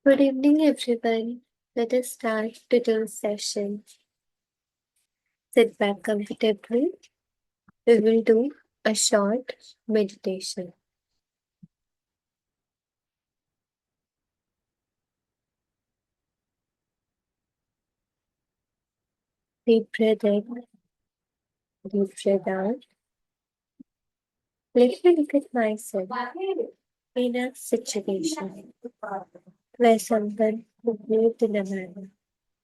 Good evening, everyone. Let us start today's session. Sit back comfortably. We will do a short meditation. Deep breath in, deep breath out. Let me look at myself in a situation where someone who behaved in a manner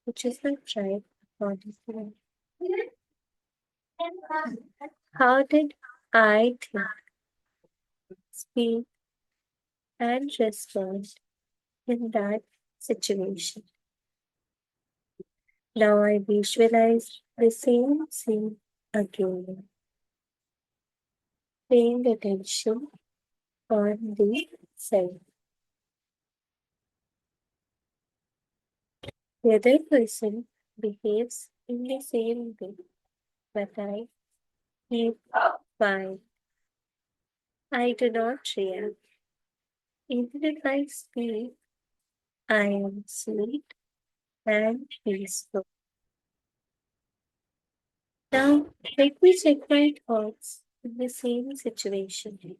which is not right according to me. How did I think, speak, and respond in that situation? Now I visualize the same scene again, paying attention on the self. The other person behaves in the same way, but I keep quiet. I do not react. Even if I speak, I am sweet and peaceful. Now, let me check my thoughts in the same situation.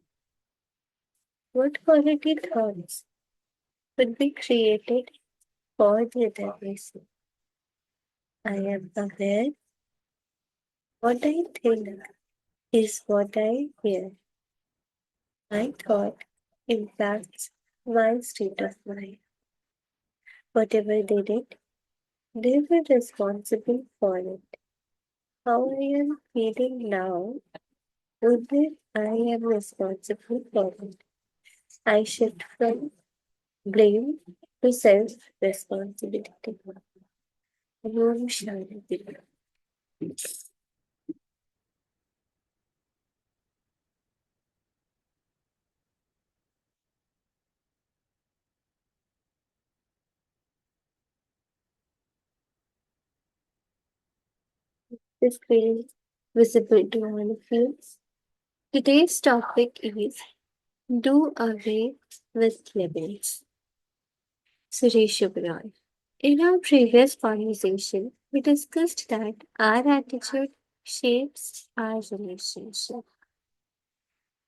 What quality thoughts would be created for the other person? I am aware what I think is what I hear. My thought impacts my state of mind. Whatever they did, they were responsible for it. How I am feeling now would be I am responsible for it. I shift from blame to self responsibility. Om Shanti. This feels visible to all of you. Today's topic is do away with labels. Suresh Oberoi. In our previous conversation, we discussed that our attitude shapes our relationship.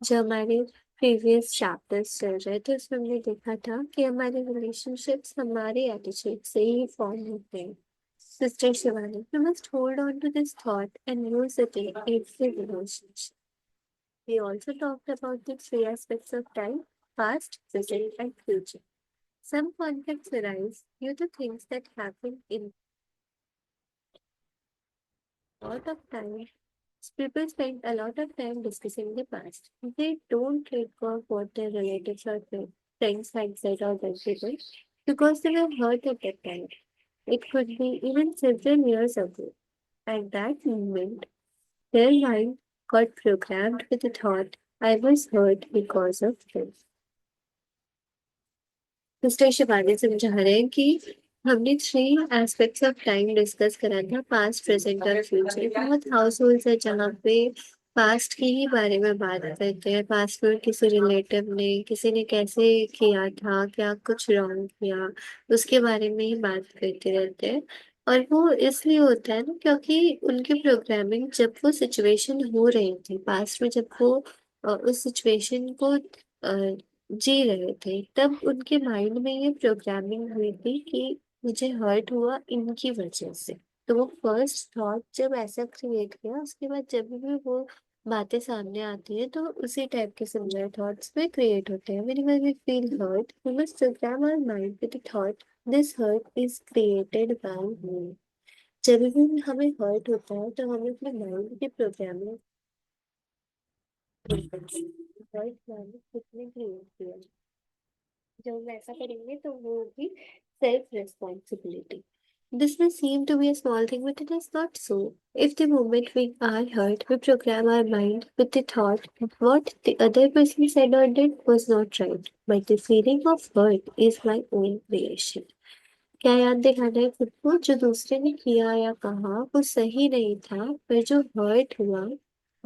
जो हमारे previous chapters चल रहे थे उसमें हमने देखा था कि हमारे रिलेशनशिप्स हमारे एटीट्यूड से ही फॉर्म होते हैं. Sister Shivani, you must hold on to this thought and use it in every relationship. We also talked about the three aspects of time: past, present, and future. Some conflicts arise due to things that happen in a lot of time. People spend a lot of time discussing the past. They don't recall what their relatives or friends had said or done to them because they were hurt at that time. It could be even several years ago. At that moment, their mind got programmed with the thought, I was hurt because of this. Mister Shivani समझा रहे हैं कि हमने three aspects of time discuss करा था, past, present और future. बहुत house holds है जहाँ पे पास्ट के ही बारे में बात करते हैं. पास्ट में किसी रिलेटिव ने किसी ने कैसे किया था, क्या कुछ रॉन्ग किया, उसके बारे में ही बात करते रहते हैं. और वो इसलिए होता है ना क्योंकि उनकी प्रोग्रामिंग जब वो सिचुएशन हो रही थी पास्ट में, जब वो उस सिचुएशन को जी रहे थे, तब उनके माइंड में ये प्रोग्रामिंग हुई थी कि मुझे हर्ट हुआ इनकी वजह से. तो वो फर्स्ट थॉट जब ऐसा क्रिएट किया, उसके बाद जब भी वो बातें सामने आती है तो उसी टाइप के सिमिलर थॉट्स में क्रिएट होते हैं. whenever we feel hurt we must program our mind with the thought this hurt is created by me. जब भी हमें हर्ट होता है तो हमें अपने माइंड की प्रोग्रामिंग हर्ट वाली कितने क्रिएट किया. जब हम ऐसा करेंगे तो वो होगी self responsibility. This may seem to be a small thing, but it is not so. If the moment we are hurt, we program our mind with the thought what the other person said or did was not right, but the feeling of hurt is my own creation. क्या याद दिखाना है खुद को जो दूसरे ने किया या कहा वो सही नहीं था, पर जो हर्ट हुआ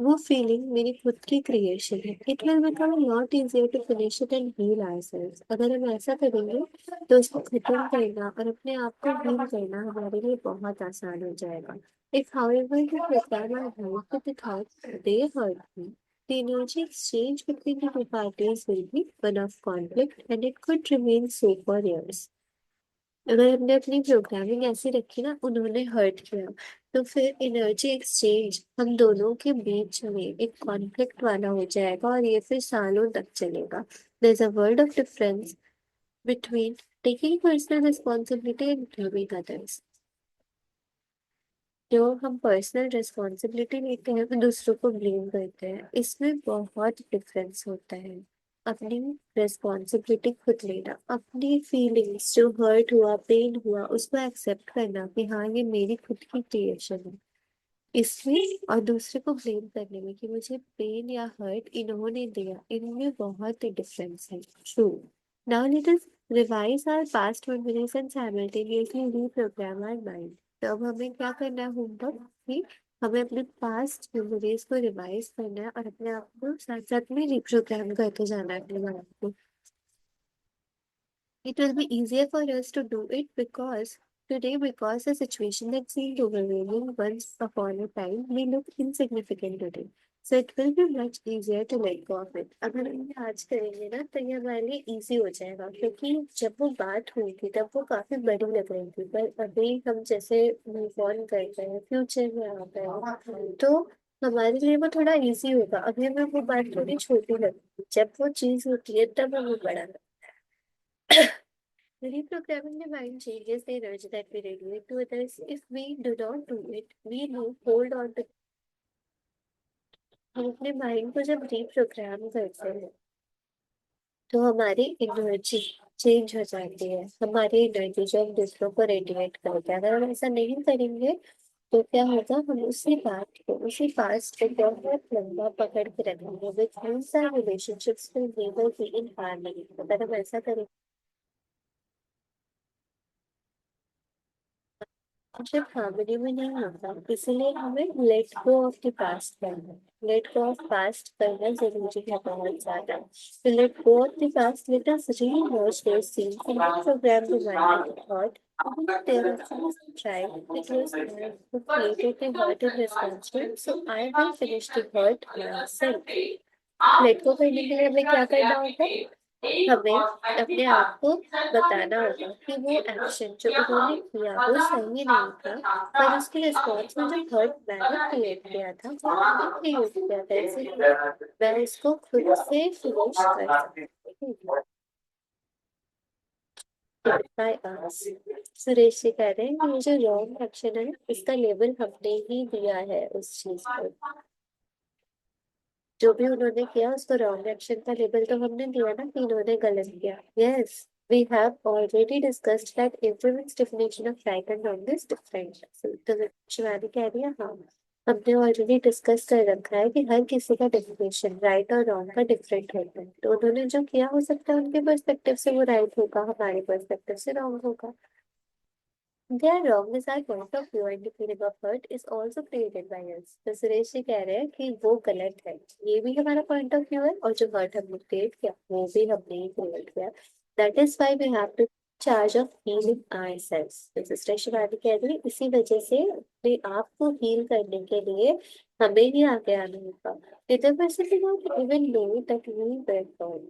वो फीलिंग मेरी खुद की क्रिएशन है। It will become lot easier to finish it and heal ourselves. अगर हम ऐसा करेंगे तो उसको खत्म करना और अपने आप को हील करना हमारे लिए बहुत आसान हो जाएगा। If however you prepare our heart with the thought they hurt me, the energy exchange between the two parties will be one of conflict and it could remain so for years। अगर हमने अपनी programming ऐसी रखी ना, उन्होंने hurt किया, तो फिर एनर्जी एक्सचेंज हम दोनों के बीच में एक कॉन्फ्लिक्ट वाला हो जाएगा और ये फिर सालों तक चलेगा। There is a world of difference between taking personal responsibility and blaming others. जो हम पर्सनल रिस्पॉन्सिबिलिटी लेते हैं तो दूसरों को ब्लेम करते हैं, इसमें बहुत डिफरेंस होता है। अपनी रिस्पॉन्सिबिलिटी खुद लेना, अपनी फीलिंग्स जो हर्ट हुआ, पेन हुआ, उसको एक्सेप्ट करना कि हाँ ये मेरी खुद की क्रिएशन है, इसमें और दूसरे को ब्लेम करने में कि मुझे पेन या हर्ट इन्होंने दिया, इनमें बहुत ही डिफरेंस है। True. Now let us revise our past memories and simultaneously reprogram our mind. तो अब हमें क्या करना है होमवर्क कि हमें अपने पास्ट मेमोरीज को रिवाइज करना है और अपने आप को साथ साथ में रिप्रोग्राम करते जाना है अपने माइंड को। It will be easier for us to do it because a situation that seemed overwhelming once upon a time may look insignificant today. So it will be much easier to let go of it। अगर हम ये आज करेंगे ना तो ये हमारे लिए easy हो जाएगा, क्योंकि जब वो बात हुई थी तब वो काफी बड़ी लग रही थी, पर अभी हम जैसे मूव ऑन करते हैं, फ्यूचर में आ गए हैं, तो हमारे लिए वो थोड़ा इजी होगा। अभी हमें वो बात थोड़ी छोटी लगती है, जब वो चीज होती है तब हमें बड़ा लगता है। Reprogramming the mind changes the energy that we radiate to others. If we do not do it, we do hold on to। हम अपने माइंड को जब रिप्रोग्राम करते हैं तो हमारी एनर्जी चेंज हो जाती है, हमारी एनर्जी जो हम दूसरों को रेडिएट करते हैं। अगर हम ऐसा नहीं करेंगे तो क्या होगा, हम उसी बात को, उसी पास्ट को बहुत लंबा पकड़ के रखेंगे, which means our relationships will never be in harmony. अगर हम ऐसा करेंगे जब हार्मनी में नहीं होता, इसलिए हमें let go of the past करना, लेट गो ऑफ पास्ट करना जरूरी है बहुत ज्यादा। तो let go of the past, let us rewatch those scenes and program the mind with thought there was some tribe it was who created the hurt in response to it, so I will finish the hurt myself। Let go करने के लिए हमें क्या करना होगा, हमें अपने आप को बताना होगा कि वो एक्शन जो उन्होंने किया वो सही नहीं था, पर उसके रिस्पॉन्स में जो हर्ट मैंने क्रिएट किया था वो मैंने क्रिएट किया था, इसलिए मैं इसको खुद से फिनिश कर सकती हूँ। बाय आस। सुरेश जी कह रहे हैं कि ये जो रॉन्ग एक्शन है इसका लेबल हमने ही दिया है उस चीज को, जो भी उन्होंने किया उसको रॉन्ग एक्शन का लेबल तो हमने दिया ना कि इन्होंने गलत किया। Yes, we have already discussed that everyone's definition of right and wrong is different। तो शिवानी कह रही है हाँ, हमने ऑलरेडी डिस्कस कर रखा है कि हर किसी का डेफिनेशन राइट और रॉन्ग का डिफरेंट होता है, तो उन्होंने जो किया हो सकता है उनके पर्सपेक्टिव से वो राइट होगा, हमारे पर्सपेक्टिव से रॉन्ग होगा। Their wrongness our point of view and the feeling of hurt is also created by us। तो सुरेश जी कह रहे हैं कि वो गलत है, ये भी हमारा पॉइंट ऑफ व्यू है और जो हर्ट हमने क्रिएट किया वो भी हमने ही क्रिएट किया। That is why we have to charge of healing ourselves. तो सिस्टर शिवानी कह रही है इसी वजह से अपने आप को हील करने के लिए हमें ही आगे आना होगा। इधर person did not even know that we were wrong।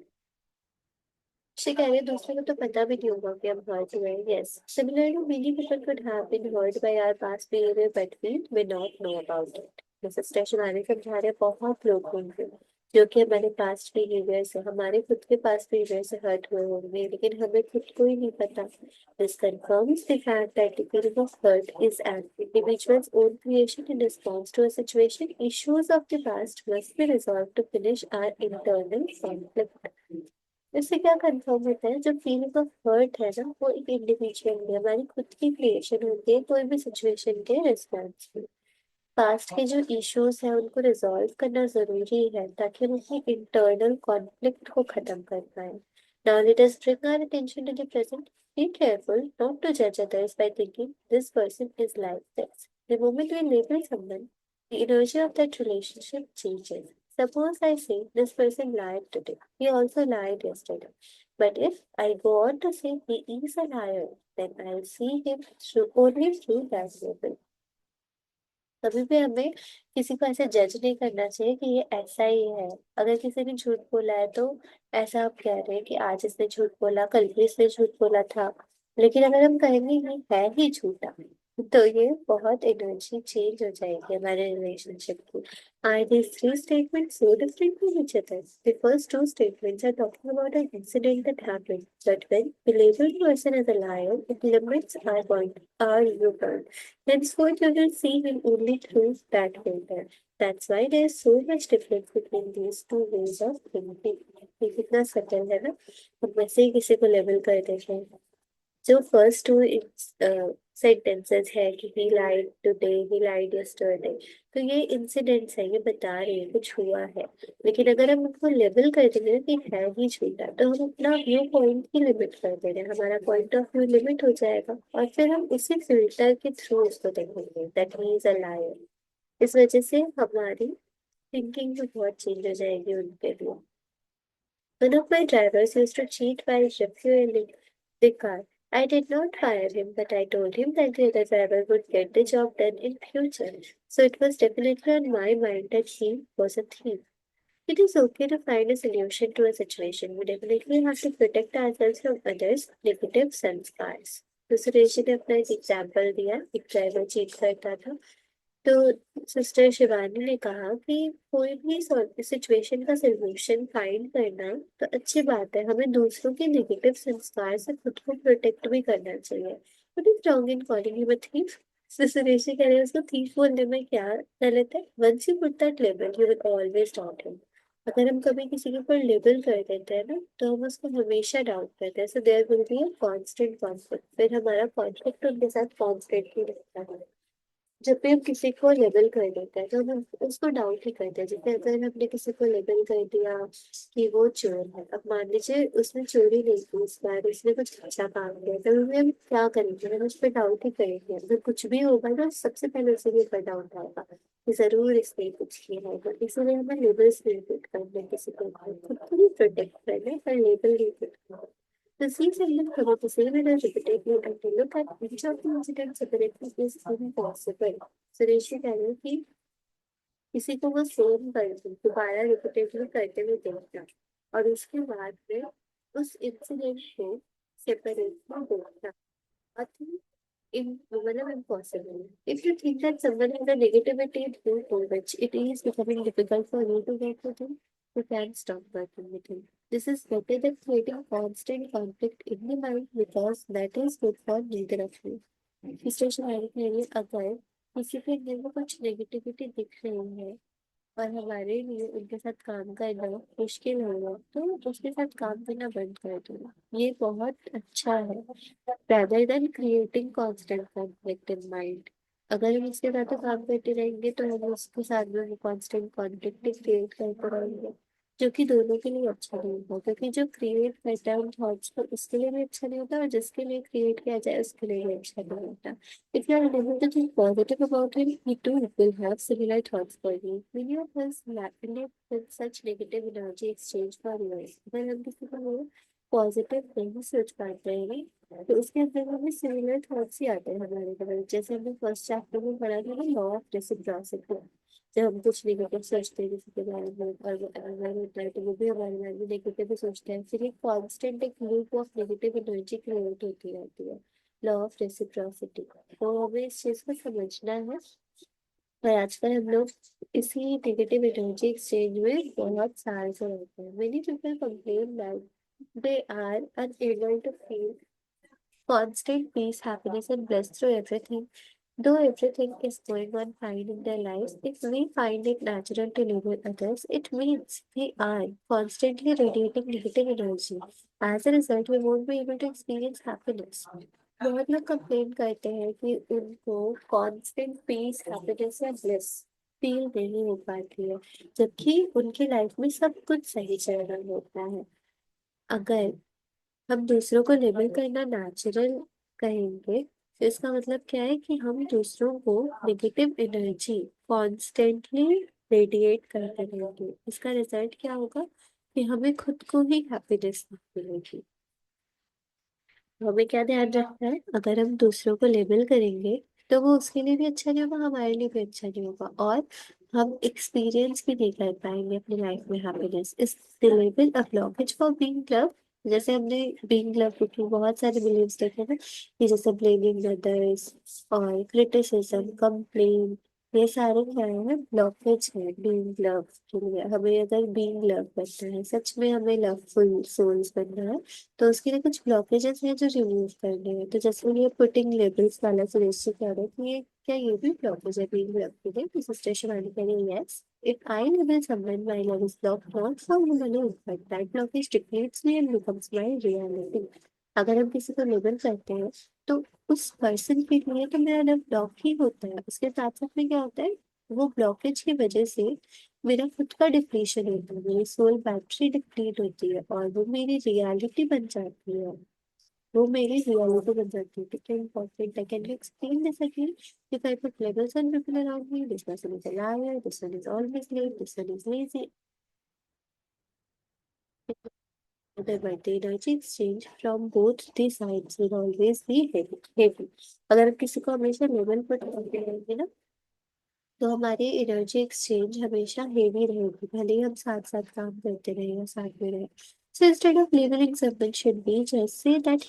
she कह रही है दूसरे को तो पता भी नहीं होगा कि हम हर्ट हुए हैं। Yes, similarly many people could have been hurt by our past behavior but we may not know about it। जैसे स्टेशन आने समझा रहे हैं, बहुत लोग होंगे जो कि हमारे पास्ट बिहेवियर से, हमारे खुद के पास्ट बिहेवियर से हर्ट हुए होंगे, लेकिन हमें खुद को ही नहीं पता। This confirms the fact that the feeling of hurt is an individual's own creation in response to a situation। Issues of the past must be resolved to finish our internal conflict। इससे क्या confirm होता है, जो feeling of hurt है ना वो एक individual है, हमारी खुद की क्रिएशन होती है कोई भी सिचुएशन के रिस्पॉन्स में। पास्ट के जो इश्यूज है उनको रिजॉल्व करना जरूरी है ताकि हम अपनी इंटरनल कॉन्फ्लिक्ट को खत्म कर पाए। Now let us bring our attention to the present. Be careful not to जज others by thinking this person is like this. The moment we label someone the energy of that relationship changes. Suppose I say this person lied today. He also lied yesterday. But if I go on to say he is a liar, then I'll see him only through that label. कभी भी हमें किसी को ऐसे जज नहीं करना चाहिए कि ये ऐसा ही है। अगर किसी ने झूठ बोला है तो ऐसा आप कह रहे हैं कि आज इसने झूठ बोला, कल भी इसने झूठ बोला था। लेकिन अगर हम कहेंगे कि है ही झूठा, तो ये बहुत एनर्जी चेंज हो जाएगी हमारे रिलेशनशिप की। Are these three statements so different from each other? The first two statements are talking about an incident that happened, but when we label the person as a liar, it limits our point, our viewpoint. Henceforth, you will see him only through that filter. That's why there's so much difference between these two ways of thinking. ये कितना subtle है ना, हम वैसे ही किसी को label कर देते हैं। जो फर्स्ट टू सेंटेंसेस है कि ही लाइड टुडे, ही लाइड यस्टरडे, तो ये इंसिडेंट्स है, ये बता रही है कुछ हुआ है। लेकिन अगर हम उनको लेबल कर देंगे कि है ही झूठा, तो हम अपना व्यू पॉइंट ही लिमिट कर दे रहे हैं, हमारा पॉइंट ऑफ व्यू लिमिट हो जाएगा और फिर हम उसी फिल्टर के थ्रू उसको देखेंगे that he is a liar. इस वजह से हमारी थिंकिंग भी बहुत चेंज हो जाएगी उनके लिए। One of my drivers used to cheat while refueling the car. I did not fire him, but I told him that the other driver would get the job done in future. So it was definitely on my mind that he was a thief. It is okay to find a solution to a situation. We definitely have to protect ourselves from others' negative संस्कार। तो सुरेश जी ने अपना एक example दिया, एक driver cheat करता था। तो सिस्टर शिवानी ने कहा कि कोई भी सिचुएशन का सोल्यूशन फाइंड करना तो अच्छी बात है, हमें दूसरों के नेगेटिव संस्कार से खुद को प्रोटेक्ट भी करना चाहिए। But is wrong in calling him a thief. Sister कह रहे हैं उसको थीफ बोलने में क्या गलत है? Once you put that label you will always doubt him. अगर हम कभी किसी के ऊपर लेबल कर देते हैं ना, तो हम उसको हमेशा डाउट करते हैं। So there will be a constant conflict, फिर हमारा कॉन्फ्लिक्ट उनके साथ कॉन्स्टेंटली रहता है। जब भी हम किसी को लेबल कर देते हैं तो हम उसको डाउट ही करते हैं। जैसे अगर हमने किसी को लेबल कर दिया कि वो चोर है, अब मान लीजिए उसने चोरी नहीं की, इस बार उसने कुछ अच्छा काम किया, तो हम क्या करेंगे? हम उस पर डाउट ही करेंगे। अगर कुछ भी होगा ना, सबसे पहले उसी के ऊपर डाउट आएगा कि जरूर इसने कुछ किया होगा। इसीलिए हमें लेबल्स नहीं फिट करने, किसी को खुद को भी प्रोटेक्ट करना पर लेबल नहीं फिट करना। The scenes and look about the same and repeatedly and to look at each of the incidents separately is impossible. Suresh कह रहे हैं कि किसी को वो सेम कर दोबारा रिपीटेडली करते हुए देखना और उसके बाद में उस इंसिडेंट को सेपरेटली देखना अति मतलब impossible. If you think that someone has a negativity too much, it is becoming difficult for you to get with him, you can stop working with him. This is better than creating constant conflict in the mind because that is good for neither of you. इसलिए शायद के लिए अगर किसी के अंदर में कुछ नेगेटिविटी दिख रही है और हमारे लिए उनके साथ काम करना मुश्किल होगा, तो उसके साथ काम करना बंद कर दो। ये बहुत अच्छा है rather than creating constant conflict in mind। अगर हम इसके साथ काम करते रहेंगे तो हम उसके साथ में वो constant conflict क्रिएट करते रहेंगे, जो कि दोनों के लिए अच्छा नहीं होगा। क्योंकि जो क्रिएट करता है उन थॉट्स को, उसके लिए भी अच्छा नहीं होता और जिसके लिए क्रिएट किया जाए उसके लिए भी अच्छा नहीं होता। If you are unable to think positive about it, he too will have similar thoughts for you. Many of us live with such negative energy exchange for years। अगर हम किसी को पॉजिटिव नहीं सोच पाते हैं तो उसके अंदर हमें सिमिलर थॉट्स ही आते हैं हमारे तरफ। जैसे हमने फर्स्ट चैप्टर में पढ़ा था ना, लॉ ऑफ रेसिप्रोसिटी। जब हम कुछ नेगेटिव सोचते हैं किसी के बारे में और वो अगर होता है तो वो भी हमारे बारे में नेगेटिव ही सोचते हैं, फिर एक कॉन्स्टेंट एक loop of negative energy create होती रहती है। लॉ ऑफ रेसिप्रोसिटी, तो हमें इस चीज को समझना है। और आजकल हम लोग इसी नेगेटिव एनर्जी एक्सचेंज में बहुत साल से रहते हैं। Many people complain that they are unable to feel constant peace, happiness, and bliss through everything. Though everything is going on fine in their lives, if we find it natural to label others, it means they are constantly radiating negative energy. As a result, we won't be able to experience happiness. बहुत लोग complain करते हैं कि उनको constant piece, happiness या bliss feel नहीं हो पाती है, जबकि उनकी लाइफ में सब कुछ सही चल रहा होता है। अगर हम दूसरों को लेबल करना नेचुरल कहेंगे, इसका मतलब क्या है कि हम दूसरों को नेगेटिव एनर्जी कॉन्स्टेंटली रेडिएट करते रहेंगे। इसका रिजल्ट क्या होगा कि हमें खुद को ही हैप्पीनेस मिलेगी। तो हमें क्या ध्यान रखना है, अगर हम दूसरों को लेबल करेंगे तो वो उसके लिए भी अच्छा नहीं होगा, हमारे लिए भी अच्छा नहीं होगा, और हम एक्सपीरियंस भी नहीं कर पाएंगे अपनी लाइफ में हैप्पीनेस। इस label a blockage for being love. जैसे हमने बीइंग लव के बहुत सारे बिलीव्स देखे ना, कि जैसे ब्लेमिंग अदर्स और क्रिटिसिज्म, कंप्लेन, ये सारे क्या है, ब्लॉकेज है बीइंग लव के लिए। हमें अगर बीइंग लव बनना है, सच में हमें लवफुल सोल्स बनना है, तो उसके लिए कुछ ब्लॉकेजेस हैं जो रिमूव करने हैं। तो जैसे ये पुटिंग लेबल्स वाला सुरेश जी कह रहे हैं कि ये क्या, ये भी ब्लॉकेज है बीइंग लव के लिए। तो सिस्टर शिवानी कह रही है, yes, if I label someone my love is blocked not from him alone but that blockage depletes me and becomes my reality. अगर हम किसी को लेबल करते हैं तो उस पर्सन के लिए तो मेरा लव ब्लॉक ही होता है, उसके साथ साथ में क्या होता है, वो ब्लॉकेज की वजह से मेरा खुद का डिप्लीशन होता है, मेरी सोल बैटरी डिप्लीट होती है और वो मेरी रियलिटी बन जाती है। वो मेरी रियलिटी बन जाती है। कितना इम्पोर्टेंट है, can you explain this again? If I put labels on people around me, this person is a liar, this one is always late, this one is lazy, but the energy exchange from both the sides will always be heavy. अगर हम किसी को हमेशा label put करते रहेंगे ना, तो हमारी एनर्जी एक्सचेंज हमेशा हेवी रहेगी, भले ही हम साथ साथ काम करते रहे या साथ में रहे। So instead of labeling someone should be just say that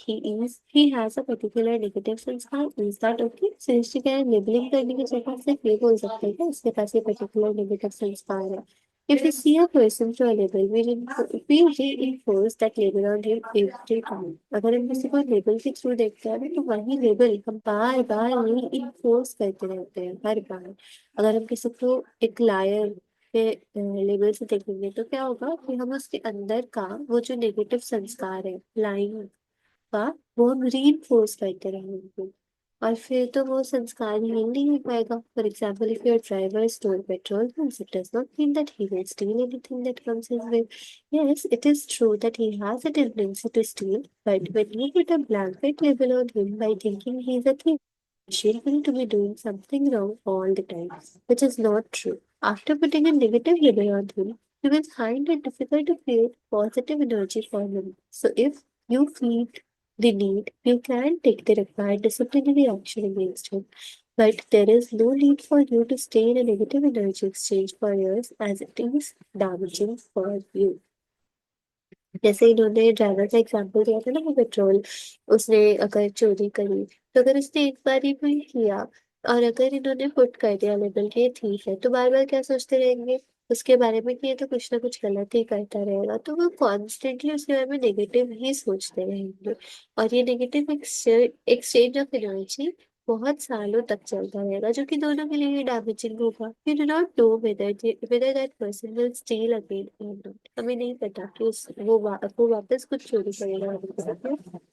he has a particular negative संस्कार, is that okay? So इससे क्या है, लेबलिंग करने की जगह सिर्फ ये बोल सकते हैं कि इसके पास ये पर्टिकुलर नेगेटिव संस्कार है। If we see a person through a label, we reinforce that label on him every time. अगर हम किसी को लेबल के थ्रू देखते हैं ना, तो वही लेबल हम बार बार reinforce करते रहते हैं हर बार। अगर हम किसी को एक लायर पे लेवल से देखेंगे तो क्या होगा कि हम उसके अंदर का वो जो नेगेटिव संस्कार है लाइन का, वो हम रीइंफोर्स करते रहेंगे, और फिर तो वो संस्कार हील नहीं हो पाएगा। For example, if your driver store petrol, it does not mean that he will steal anything that comes his way. Yes, it is true that he has a tendency to steal, but when you put a blanket label on him by thinking he's a thief, shameful to be doing something wrong all the time, which is not true. After putting a negative label on him, you will find it difficult to create positive energy for him. So if you feel the need, you can take the required disciplinary action against him. But there is no need for you to stay in a negative energy exchange for years, as it is damaging for you. जैसे इन्होंने driver का example दिया था ना, वो petrol, उसने अगर चोरी करी, तो अगर उसने एक बार ही भी किया और अगर इन्होंने पुट कर दिया लेबल के ठीक है, तो बार बार क्या सोचते रहेंगे उसके बारे में कि ये तो कुछ ना कुछ गलत ही करता रहेगा, तो वो कॉन्स्टेंटली उसके बारे में नेगेटिव ही सोचते रहेंगे। और ये नेगेटिव एक्सचेंज ऑफ एनर्जी बहुत सालों तक चलता रहेगा, जो कि दोनों के लिए डैमेजिंग होगा। You do not know whether that person will steal again or not. हमें नहीं पता कि वो वापस कुछ चोरी करेगा।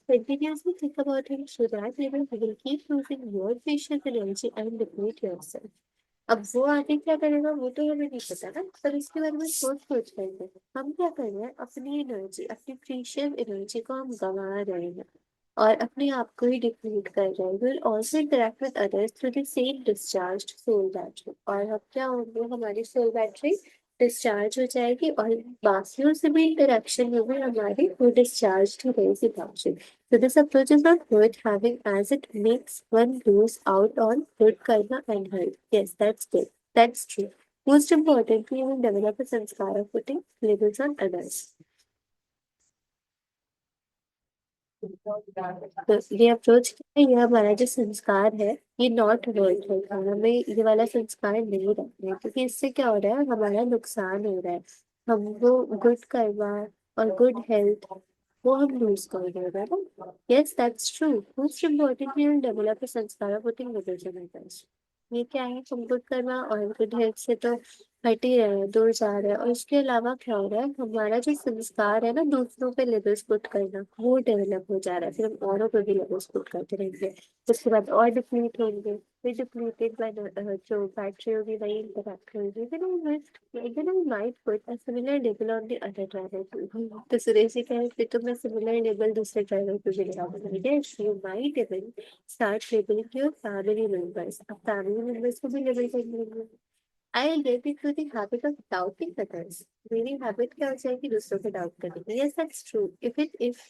Continuously think about him so that you will keep losing your patience energy and deplete yourself. अब वो आगे क्या करेगा वो तो हमें नहीं पता ना, पर इसके बारे में सोच सोच करके हम क्या कर रहे हैं, अपनी एनर्जी, अपनी प्रीशियस एनर्जी को हम गंवा रहे हैं और अपने आप को ही डिप्लीट कर रहे हैं। Will also interact with others through the same discharge soul battery, और हम क्या होंगे, हमारी सोल बैटरी डिस्चार्ज हो जाएगी और बाकियों से भी इंटरेक्शन में भी हमारी वो डिस्चार्ज हो रहेगी battery. So this approach is not worth having as it makes one lose out on good karma and health. Yes, that's good. That's true. Most importantly, you will develop a sanskar of putting labels on others. तो ये approach क्या है, ये हमारा जो संस्कार है, ये नॉट वर्थ है, हमें ये वाला संस्कार नहीं रखना है, क्योंकि इससे क्या हो रहा है, हमारा नुकसान हो रहा है। हम वो गुड कर्मा और गुड हेल्थ वो हम लूज कर रहे हैं ना। Yes, that's true. Most importantly develop संस्कार ऑफ पुटिंग लिमिटेशंस। ये क्या है, हम गुड कर्मा और गुड हेल्थ से तो हट ही रहे हैं, दूर जा रहे हैं, और इसके अलावा क्या हो रहा है, हमारा जो संस्कार है ना दूसरों पे लेबल्स पुट करना, वो डेवलप हो जा रहा है, फिर हम औरों पे भी लेबल्स पुट करते रहेंगे, उसके बाद और डिप्लीट होंगे। वे डिप्लीटेड बाय जो बैटरी होगी वही इंटरैक्ट करेगी, then I might put a similar label on the other driver too. तो सुरेश जी कह रहे फिर तो मैं similar label दूसरे driver पे भी लगाऊंगा. Yes, you might even start labeling your family members. अब family members को भी label कर देंगे. I get it to the habit of doubting others. मेरी habit क्या हो जाएगी दूसरों को doubt करने की. Yes, that's true. If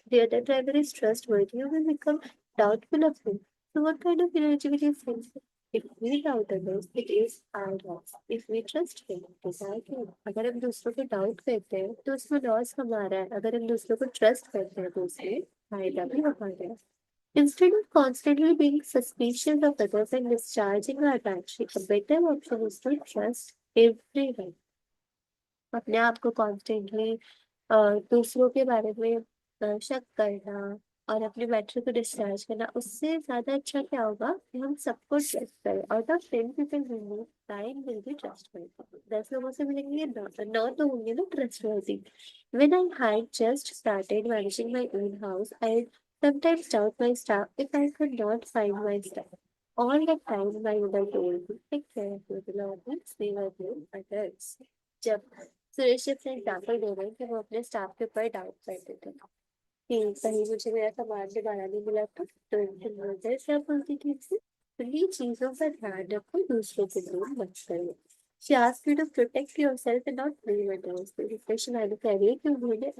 the other driver is trustworthy, you will become doubtful of him. So what kind of energy will you sense? If we doubt others, it is our loss. If we trust him, it is our gain. अगर हम दूसरों को doubt करते हैं तो उसमें loss हमारा है. अगर हम दूसरों को trust करते हैं तो उसमें फायदा भी हमारा है. Instead of constantly being suspicious of others and discharging our battery, a better option is to trust everyone. अपने आप को कॉन्स्टेंटली दूसरों के बारे में शक करना और अपनी बैटरी को डिस्चार्ज करना, उससे ज्यादा अच्छा क्या होगा कि हम सबको ट्रस्ट करें. आउट ऑफ 10 पीपल होंगे, 9 विल बी ट्रस्टवर्दी. 10 लोगों से मिलेंगे, 9 तो होंगे ना trustworthy. When I had just started managing my own house, I sometimes doubt my staff if I could not find my stuff. All the time my mother told me, take care of your belongings, they were with others. जब सुरेश जी अपने example दे रहे हैं कि वो अपने staff के ऊपर doubt करते थे कि कहीं मुझे मेरा सामान दोबारा नहीं मिला तो उनकी वजह से आप बोलती थी कि उन्हीं चीजों का ध्यान रखो, दूसरों के लिए मत करो. She asked you to protect yourself and not blame others. Reflection आने कह रही है कि उन्होंने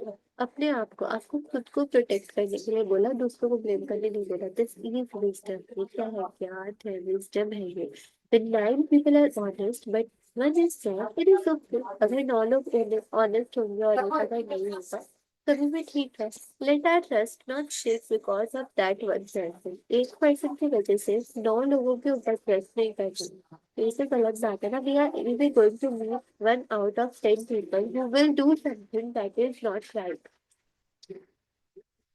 अपने आप को, आपको खुद को प्रोटेक्ट करने के लिए बोला, दूसरों को ब्लेम करने नहीं बोला. This is wisdom. ये क्या है, ज्ञान है, विजडम है ये. When 9 people are honest, but one is not, it is okay. अगर 9 लोग honest होंगे और एक अगर नहीं होगा तभी भी ठीक है. Let our trust not shake because of that one person. एक person की वजह से 9 लोगों के ऊपर ट्रस्ट नहीं करना. ये तो गलत बात है ना. We are going to meet 1 out of 10 people who will do something that is not right.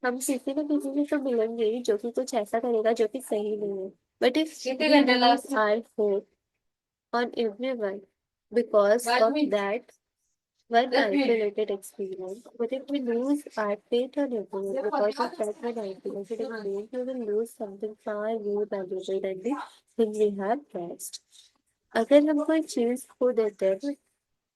हम किसी न किसी से तो मिलेंगे ही जो कि कुछ ऐसा करेगा जो कि सही नहीं है. But if we lose our hope on everyone because of that one isolated experience, but if we lose our faith on everyone because of that one isolated experience, we will lose something far more valuable than the thing we have lost. अगर हम कोई चीज खो देते हैं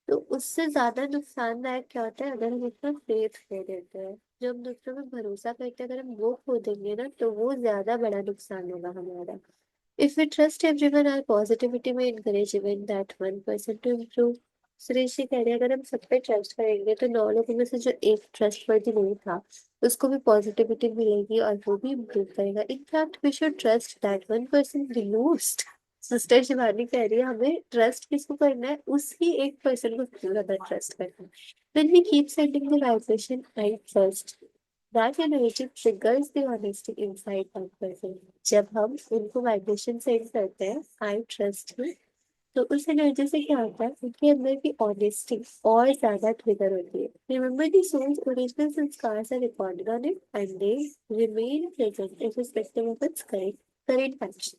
तो उससे ज्यादा नुकसानदायक क्या होता है अगर हम उसका फेथ खो देते हैं. जो हम दूसरों पे भरोसा करते हैं अगर हम वो खो देंगे ना तो वो ज्यादा बड़ा नुकसान होगा हमारा. If we trust everyone, our positivity may encourage even that one person to improve. Suresh ji कह रहे हैं अगर हम सब पे ट्रस्ट करेंगे तो 9 लोगों में से जो एक ट्रस्ट वर्दी नहीं था उसको भी पॉजिटिविटी मिलेगी और वो भी इम्प्रूव करेगा. In fact we should trust that one person the most. Sister Shivani कह रही है हमें ट्रस्ट किसको करना है, उसी एक पर्सन को सबसे ज्यादा ट्रस्ट करना है. When we keep sending the vibration, I trust, that energy triggers the honesty inside that person. जब हम उनको वाइब्रेशन सेंड करते हैं आई ट्रस्ट यू, तो उस एनर्जी से क्या होता है उनके अंदर की ऑनेस्टी और ज्यादा ट्रिगर होती है. Remember the soul's original sanskars are recorded on it and they remain present irrespective of its current action.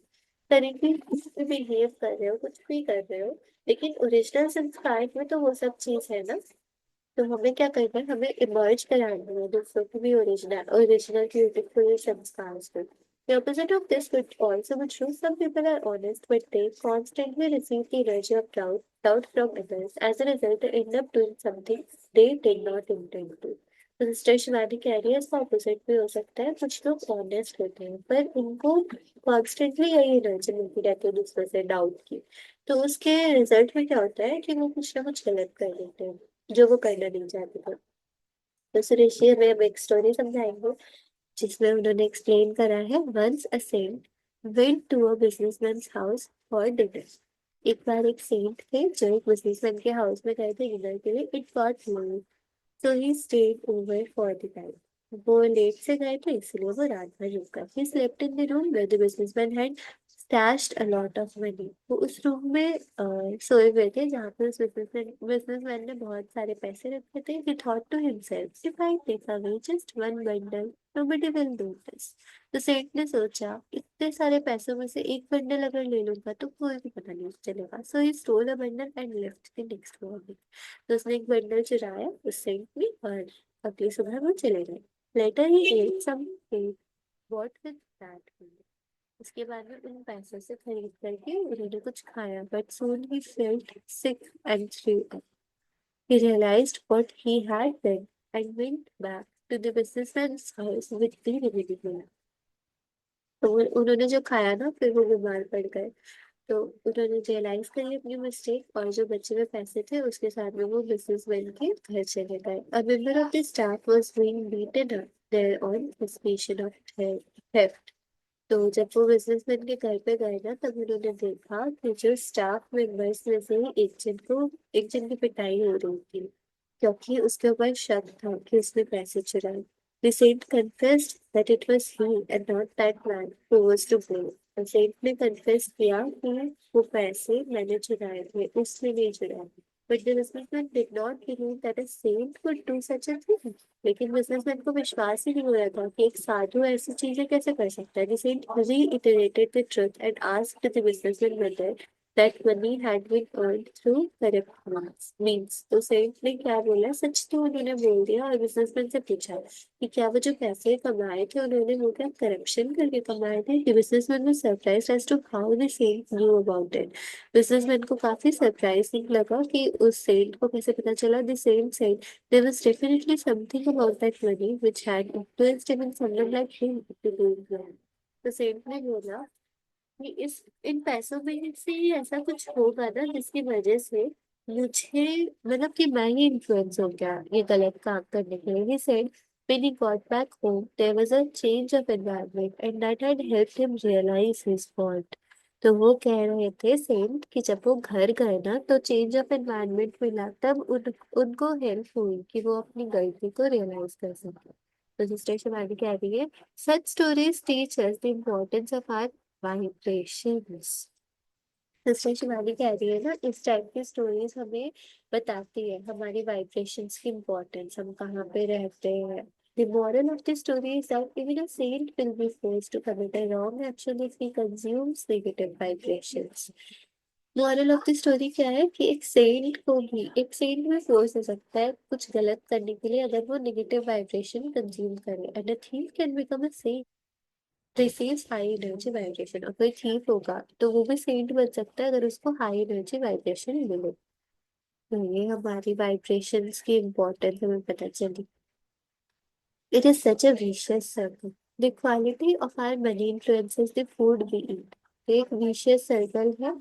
Currently कुछ भी बिहेव कर रहे हो, कुछ भी कर रहे हो, लेकिन ओरिजिनल संस्कार में तो वो सब चीज है ना. तो हमें क्या करना है, हमें इमर्ज कराना है दूसरों को भी ओरिजिनल ओरिजिनल ब्यूटीफुल संस्कार से. The opposite of this would also be true. Some people are honest, but they constantly receive the energy of doubt from others. As a result, they end up doing something they did not intend to. तो sister Shivani कह रही है इसका opposite भी हो सकता है. कुछ लोग ऑनेस्ट होते हैं पर उनको कॉन्स्टेंटली यही एनर्जी मिलती रहती है दूसरों से डाउट की. तो उसके रिजल्ट में क्या होता है कि वो कुछ ना कुछ गलत कर देते हैं जो वो करना नहीं चाहते थे. तो सुरेश जी हमें अब एक स्टोरी समझाएंगे जिसमें उन्होंने एक्सप्लेन करा है. Once a saint went to a businessman's house for dinner. एक बार एक सेंट थे जो एक बिजनेसमैन के हाउस में गए थे डिनर के लिए. It got late so he stayed over for the time. वो लेट से गए थे इसलिए वो रात भर रुका. He slept in the room where the businessman had stashed a lot of money. वो उस रूम में सोए हुए थे जहाँ पे उस बिजनेसमैन ने बहुत सारे पैसे रखे थे. He thought to himself, if I take away just one bundle, nobody will notice. तो सेठ ने सोचा इतने सारे पैसों में से एक बंडल अगर ले लूंगा तो कोई भी पता नहीं चलेगा. So he stole a bundle and left the next morning. तो उसने एक बंडल चुराया उस सेठ ने और अगली सुबह वो चले गए. Later he ate some cake. What with that? उसके बाद में उन पैसों से खरीद करके उन्होंने कुछ खाया, but soon he felt sick and threw up. He realized what he had done and went back to the businessman's house with the remedy money. तो उन्होंने जो खाया ना, फिर वो बीमार पड़ गए। तो उन्होंने रियलाइज करी अपनी मिस्टेक, और जो बचे हुए पैसे थे उसके साथ में वो बिजनेसमैन के घर चले गए। A member of the staff was being beaten up there on suspicion of theft. तो जब वो बिजनेसमैन के घर पे गए ना, तब उन्होंने देखा कि जो स्टाफ मेंबर्स में से ही एक जन की पिटाई हो रही थी, क्योंकि उसके ऊपर शक था कि उसने पैसे चुराए। The saint confessed that it was he and not that man who was to blame. The saint ने confess किया कि वो पैसे मैंने चुराए थे, उसने नहीं चुराए। But the businessman did not believe that a saint could do such a thing. लेकिन बिजनेसमैन को विश्वास ही नहीं हो रहा था कि एक साधु ऐसी चीजें कैसे कर सकता है। The saint reiterated the truth and asked the businessman whether that money had been earned through corrupt means. तो सेठ ने क्या बोला, सच तो उन्होंने बोल दिया, और बिजनेसमैन से पूछा कि क्या वो जो पैसे कमाए थे उन्होंने वो क्या करप्शन करके कमाए थे। The businessman was surprised as to how the saint knew about it. Businessman को काफी सरप्राइजिंग लगा कि उस सेठ को कैसे पता चला। The saint said there was definitely something about that money which had influenced him in someone like him to do well. तो सेठ ने बोला कि इस इन पैसों में से ही ऐसा कुछ होगा ना जिसकी वजह से मुझे, मतलब कि मैं ही इन्फ्लुएंस हो गया ये गलत काम करने के लिए। He said when he got back home there was a change of environment and that had helped him realize his fault. तो वो कह रहे थे सेंट कि जब वो घर गए ना तो चेंज ऑफ एनवायरनमेंट मिला, तब उनको हेल्प हुई कि वो अपनी गलती को रियलाइज कर सके। तो सिस्टर शिवानी कह रही है, such stories teach us the importance of our vibrations. Sister Shivani कह रही है ना, इस टाइप की स्टोरीज हमें बताती है हमारी वाइब्रेशंस की इम्पोर्टेंस, हम कहाँ पे रहते हैं। The moral of the story is that even a saint will be forced to commit a wrong action if he consumes negative vibrations. Moral of the story क्या है कि एक सेंट में फोर्स हो सकता है कुछ गलत करने के लिए अगर वो नेगेटिव वाइब्रेशन कंज्यूम करे। And a thief can become a saint receives high energy vibration. और कोई थीफ होगा तो वो भी सेंट बन सकता है अगर उसको हाई एनर्जी वाइब्रेशन मिले। तो ये हमारी वाइब्रेशंस की इम्पोर्टेंस हमें पता चली। It is such a vicious circle. The quality of our money influences the food we eat. एक विशियस सर्कल है,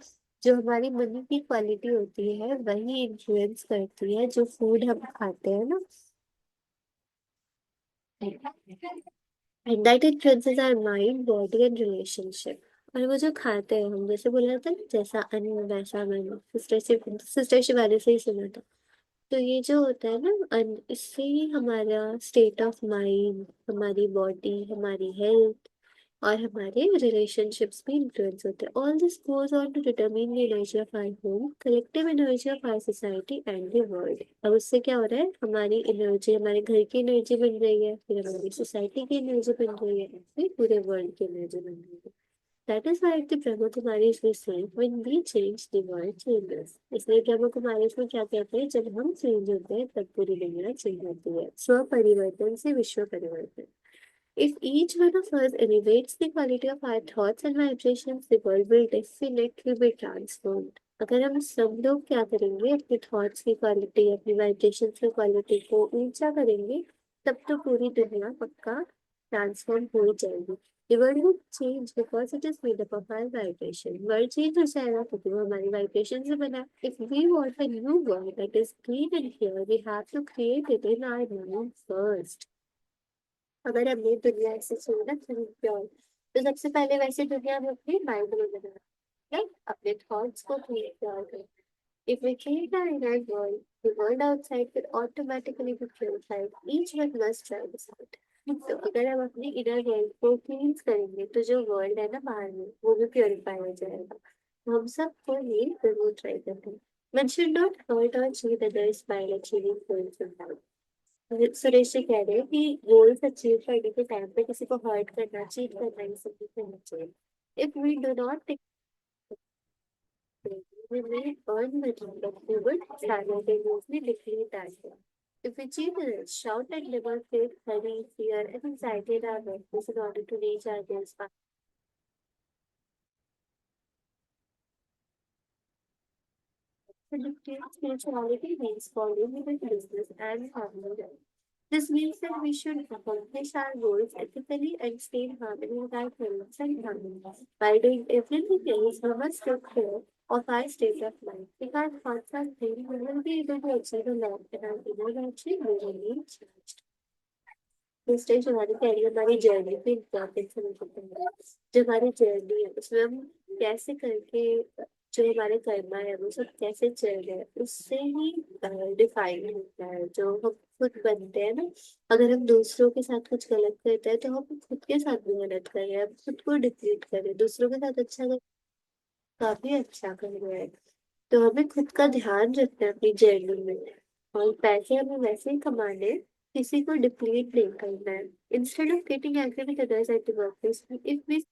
जो हमारी मनी की क्वालिटी होती है वही इन्फ्लुएंस करती है जो फूड हम खाते हैं ना। And that influences our mind, body and relationship. और वो जो खाते हैं हम, जैसे बोला था ना, जैसा अन्न वैसा मन, सिस्टर शिवानी से ही सुना था। तो ये जो होता है ना अन्न, इससे ही हमारा स्टेट ऑफ माइंड, हमारी बॉडी, हमारी हेल्थ और हमारे रिलेशनशिप्स भी इन्फ्लुएंस होते हैं। All this goes on to determine the energy of our home, collective energy of our society and the world. अब उससे क्या हो रहा है, हमारी एनर्जी, हमारे घर की एनर्जी बन रही है, फिर हमारी सोसाइटी की एनर्जी बन रही है, फिर पूरे वर्ल्ड की एनर्जी बन रही है। That is why the Brahma Kumaris we say when we change the world changes. इसलिए ब्रह्म कुमारीज में क्या कहते हैं, जब हम चेंज होते हैं तब पूरी दुनिया चेंज होती है। स्व परिवर्तन से विश्व परिवर्तन। If each one of us elevates the quality of our thoughts and vibrations, the world will definitely be transformed. अगर हम सब लोग क्या करेंगे, अपने थॉट्स की क्वालिटी, अपनी वाइब्रेशंस की क्वालिटी को ऊंचा करेंगे, तब तो पूरी दुनिया पक्का ट्रांसफॉर्म हो ही जाएगी। The world will change because it is made up of our vibration. World change हो जाएगा क्योंकि वो हमारी वाइब्रेशन से बना है। If we want a new world that is clean and pure, we have to create it in our mind first. अगर हमने दुनिया से सुना प्योर, तो सबसे पहले वैसे दुनिया में अपने माइंड में बना, राइट, अपने थॉट्स को क्रिएट कर। If we create our inner world, the world outside will automatically be purified. Each one must try this out. तो अगर हम अपनी इनर वर्ल्ड को क्लींस करेंगे तो जो वर्ल्ड है ना बाहर में, वो भी प्योरीफाई हो जाएगा। तो हम सबको ये जरूर ट्राई करते हैं। One should not hurt or cheat others while achieving goals in life. Suresh ji कह रहे हैं कि गोल्स अचीव करने के टाइम पे किसी को हर्ट करना, चीट करना, ये सब नहीं करना चाहिए। If we do not take, we may earn money, but we would simultaneously deplete that one. If we cheat others, shout and demonstrate hurry, fear, and anxiety in our workplace in order to reach our goals, Spirituality means following with business and harmony. This means that we should accomplish our goals ethically and stay in harmony with our parents and family. By doing everything else, we must take care of our state of mind. If our thoughts are clean, we will be able to achieve a lot and our inner energy will remain charged. इस stage हमारी पहली हमारी journey पे importance समझते हैं जो हमारी journey है उसमें हम कैसे करके जो हमारे कर्मा है वो सब कैसे चल रहे हैं उससे ही डिफाइन होता है जो हम खुद बनते हैं ना अगर हम दूसरों के साथ कुछ गलत करते हैं तो हम खुद के साथ भी गलत कर रहे हैं हम खुद को डिप्लीट कर रहे हैं दूसरों के साथ अच्छा कर काफी अच्छा कर रहे हैं तो हमें खुद का ध्यान रखना है अपनी जर्नी में और पैसे हमें वैसे ही कमाने हैं, किसी को डिप्लीट नहीं करना है instead of getting angry with others at the workplace if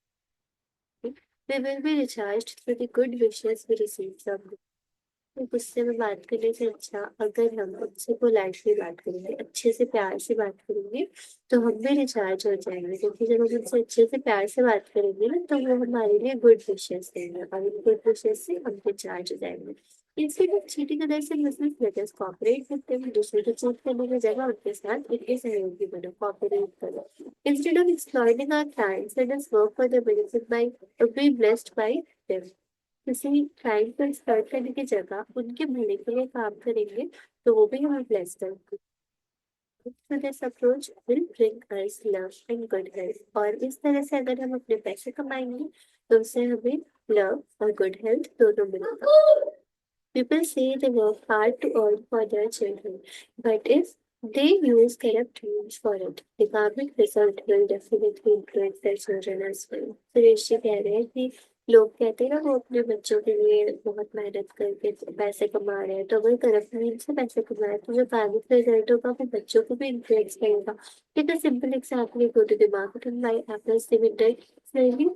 we will be recharged through the good wishes we receive from them. तो गुस्से में बात करने से अच्छा अगर हम उनसे पोलाइटली बात करेंगे अच्छे से प्यार से बात करेंगे तो हम भी रिचार्ज हो जाएंगे क्योंकि जब हम उनसे अच्छे से प्यार से बात करेंगे ना तो वो हमारे लिए गुड विशेस देंगे और इन गुड विशेस से हम रिचार्ज हो जाएंगे instead of cheating others in business let us cooperate with them दूसरे को चीट करने की जगह उनके साथ इनके सहयोगी बनो कोऑपरेट करो instead of exploiting our clients let us work for their benefit by be blessed by them किसी क्लाइंट को एक्सप्लॉइट करने की जगह उनके भले के लिए काम करेंगे तो वो भी हमें ब्लेस करेंगे So this approach will bring us love and good health. और इस तरह से अगर हम अपने पैसे कमाएंगे तो उससे हमें love और good health दोनों मिलेगा People say they work hard to earn for their children, but if they use corrupt means for it, the economic result will definitely influence their children as well. Suresh ji कह रहे हैं कि लोग कहते हैं ना वो अपने बच्चों के लिए बहुत मेहनत करके पैसे कमा रहे हैं तो अगर करप्ट मीन्स से पैसे कमा रहे हैं तो जो एकाडेमिक रिजल्ट होगा वो बच्चों को भी इन्फ्लुएंस करेगा ठीक है simple example go to the market and buy apples the winter slowly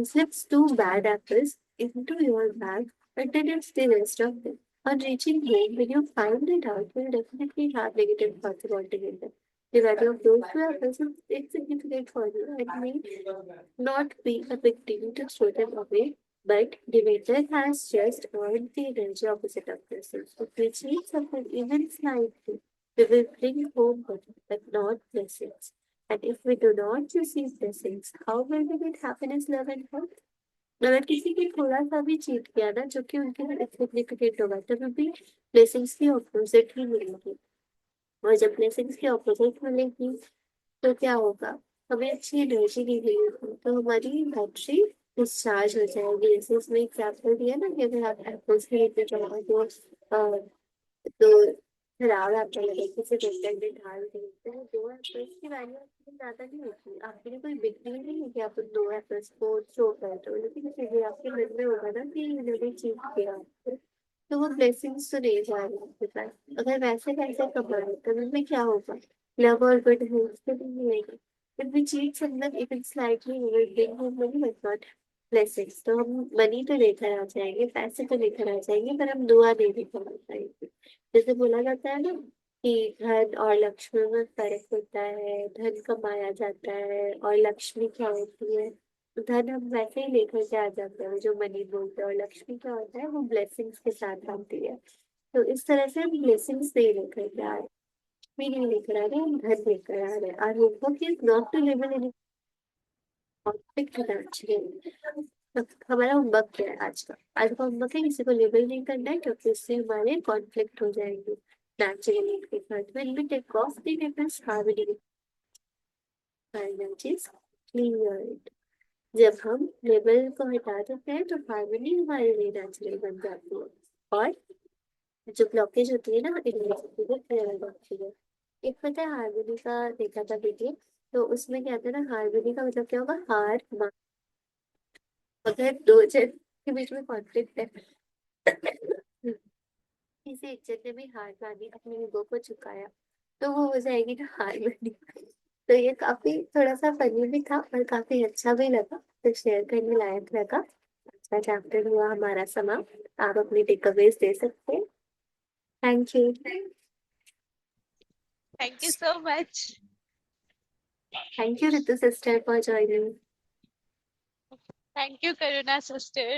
slips two bad apples into your bag but then it's the rest of them. On reaching home, when you find it out, you'll definitely have negative thoughts about it. The value of those two apples is insignificant for you and may not be a big deal to throw them away, but the waiter has just earned the energy opposite of yourself. If we change something even slightly, we will bring home good, but not blessings. And if we do not receive blessings, how will we get happiness, love, and health? अगर किसी ने थोड़ा-सा भी cheat किया ना जो कि उनके लिए इनसिग्निफिकेंट होगा तभी भी ब्लेसिंग्स की ऑपोजिट ही मिलेगी और जब ब्लेसिंग्स की ऑपोजिट मिलेगी तो क्या होगा हमें अच्छी एनर्जी नहीं मिलेगी तो हमारी बैटरी डिस्चार्ज हो जाएगी जैसे इसमें एग्जाम्पल दिया ना कि अगर आप एप्पल्स खरीदने जाओ तो खराब एप्पल है किसी वेंडर ने डाल दी तो वो दो एप्पल्स की वैल्यू आपके लिए ज्यादा नहीं होती आपके लिए कोई बिक्री नहीं है कि आप उन दो एप्पल्स को थ्रो कर दो लेकिन फिर आपके मन में होगा ना कि इन्होंने चीट किया तो वो ब्लेसिंग्स तो नहीं जा रही आपके पास अगर वैसे पैसे कमाए तो उनमें क्या होगा लव और गुड हेल्थ तो नहीं मिलेगी if we cheat someone even slightly we will bring home money but not blessings तो हम मनी तो लेकर आ जाएंगे पैसे तो लेकर आ जाएंगे पर हम दुआ नहीं लेकर आ पाएंगे जैसे बोला जाता है ना कि धन और लक्ष्मी में फर्क होता है धन कमाया जाता है और लक्ष्मी क्या होती है तो धन हम वैसे ही लेकर के आ जाते हैं जो मनी बोलते हैं और लक्ष्मी क्या होता है वो ब्लेसिंग्स के साथ आती है तो इस तरह से हम ब्लेसिंग्स नहीं लेकर के आ रहे भी नहीं लेकर आ रहे हम धन लेकर आ रहे हैं और homework is not to live in conflict naturally तो हमारा होमवर्क क्या है आज का आज का होमवर्क है किसी को लेबल नहीं करना है क्योंकि उससे हमारे कॉन्फ्लिक्ट हो जाएंगे नेचुरली के साथ when we take off the labels harmony is cleared जब हम लेबल को हटा देते हैं तो हार्मनी हमारे लिए नेचुरल बन जाती है और जो ब्लॉकेज होती है ना इनविजिबिलिटी को क्लियर करती है एक पता है हार्मनी का देखा था वीडियो तो उसमें क्या था ना हार्मनी का मतलब क्या होगा हार मान अगर दो जन के बीच में कॉन्फ्लिक्ट है किसी एक जन ने भी हार मानी अपने ईगो को झुकाया तो वो हो जाएगी ना हार्मनी तो ये काफी थोड़ा सा फनी भी था और काफी अच्छा भी लगा तो शेयर करने लायक लगा अच्छा चैप्टर हुआ हमारा समाप्त आप अपनी टेकअवेज दे सकते हैं thank you Thank you so much. Thank you Ritu sister for joining Thank you, Karuna sister.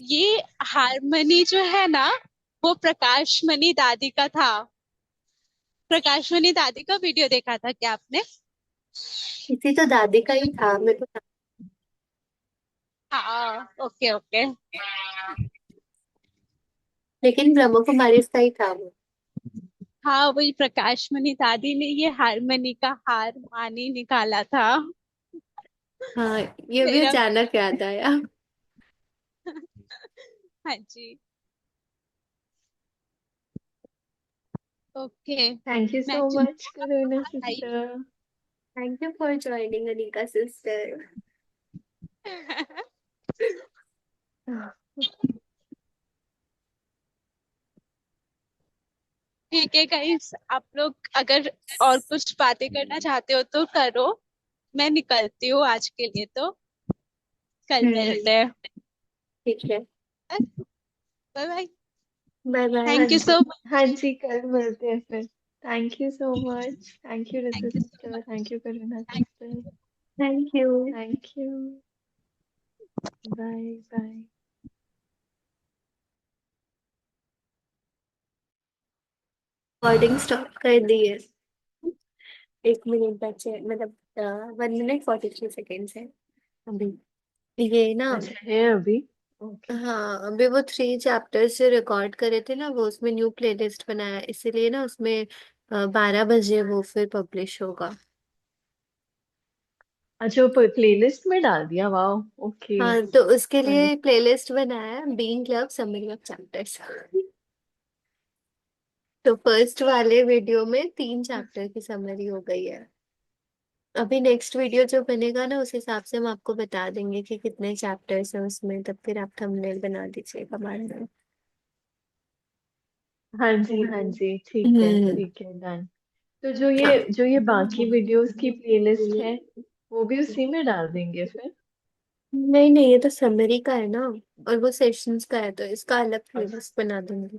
ये हारमोनी जो है ना वो प्रकाश मणि दादी का था। प्रकाश मणि दादी का वीडियो देखा था क्या आपने? किसी तो दादी का ही था मेरे को। हाँ, ओके ओके। लेकिन ब्रह्म कुमारी का ही था वो। हाँ, वही प्रकाश मणि दादी ने ये हारमनी का हार मानी निकाला था। हाँ, ये भी मेरा अचानक याद आया। हाँ जी। ओके। Thank you मैं so much, Karuna sister. Thank you for joining Anika sister. ठीक है गाइस, आप लोग अगर और कुछ बातें करना चाहते हो तो करो। मैं निकलती हूँ आज के लिए, तो कल हम्म। मिलते हैं। ठीक है। Bye bye. Bye bye. हाँ थैंक यू जी, सो मच। हाँ जी, कल मिलते हैं फिर। Thank you so much. Thank you, Rita thank you so sister. Thank you, Karuna much. sister. Thank you. Thank you. Bye bye. Recording stop कर दी है। 1 मिनट बचे, मतलब 1 मिनट 43 सेकेंड है अभी। ये ना। अच्छा है अभी? ओके। हाँ, अभी वो 3 चैप्टर से रिकॉर्ड करे थे ना, वो उसमें न्यू प्लेलिस्ट बनाया, इसीलिए ना उसमें 12 बजे वो फिर पब्लिश होगा। अच्छा, वो प्लेलिस्ट में डाल दिया, वाह। ओके। हाँ, तो उसके फाइन। लिए प्लेलिस्ट बनाया, being love summary of chapters. तो फर्स्ट वाले वीडियो में 3 चैप्टर की समरी हो गई है। अभी नेक्स्ट वीडियो जो बनेगा ना, उस हिसाब से हम आपको बता देंगे कि कितने चैप्टर्स हैं उसमें, तब फिर आप थंबनेल बना दीजिएगा हमारे लिए। हाँ जी, हाँ जी, हम्म। ठीक है, डन। तो जो ये बाकी वीडियोस की प्लेलिस्ट है, वो भी उसी में डाल देंगे फिर? नहीं नहीं, ये तो समरी का है ना, और वो सेशंस का है, तो इसका अलग अच्छा। प्लेलिस्ट बना दूंगी।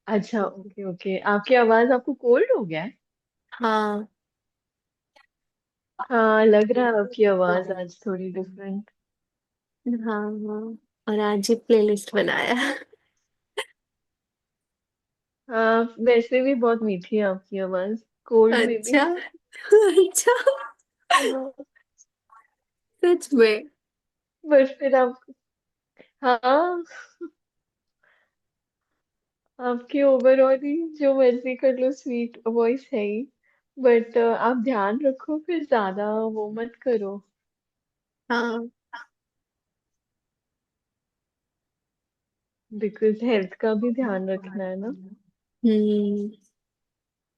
अच्छा, ओके ओके। आपकी आवाज, आपको कोल्ड हो गया है? हाँ। हाँ, लग रहा है आपकी आवाज आज थोड़ी डिफरेंट। हाँ हाँ, और आज ही प्लेलिस्ट बनाया। हाँ, वैसे भी बहुत मीठी है आपकी आवाज, कोल्ड में भी। अच्छा। अच्छा। हाँ। सच में। बट फिर आप, हाँ, आपकी ओवरऑल ही जो मर्जी कर लो, स्वीट वॉइस है ही। बट आप ध्यान रखो, फिर ज्यादा वो मत करो। हाँ। बिकॉज हेल्थ का भी ध्यान रखना है ना। हम्म।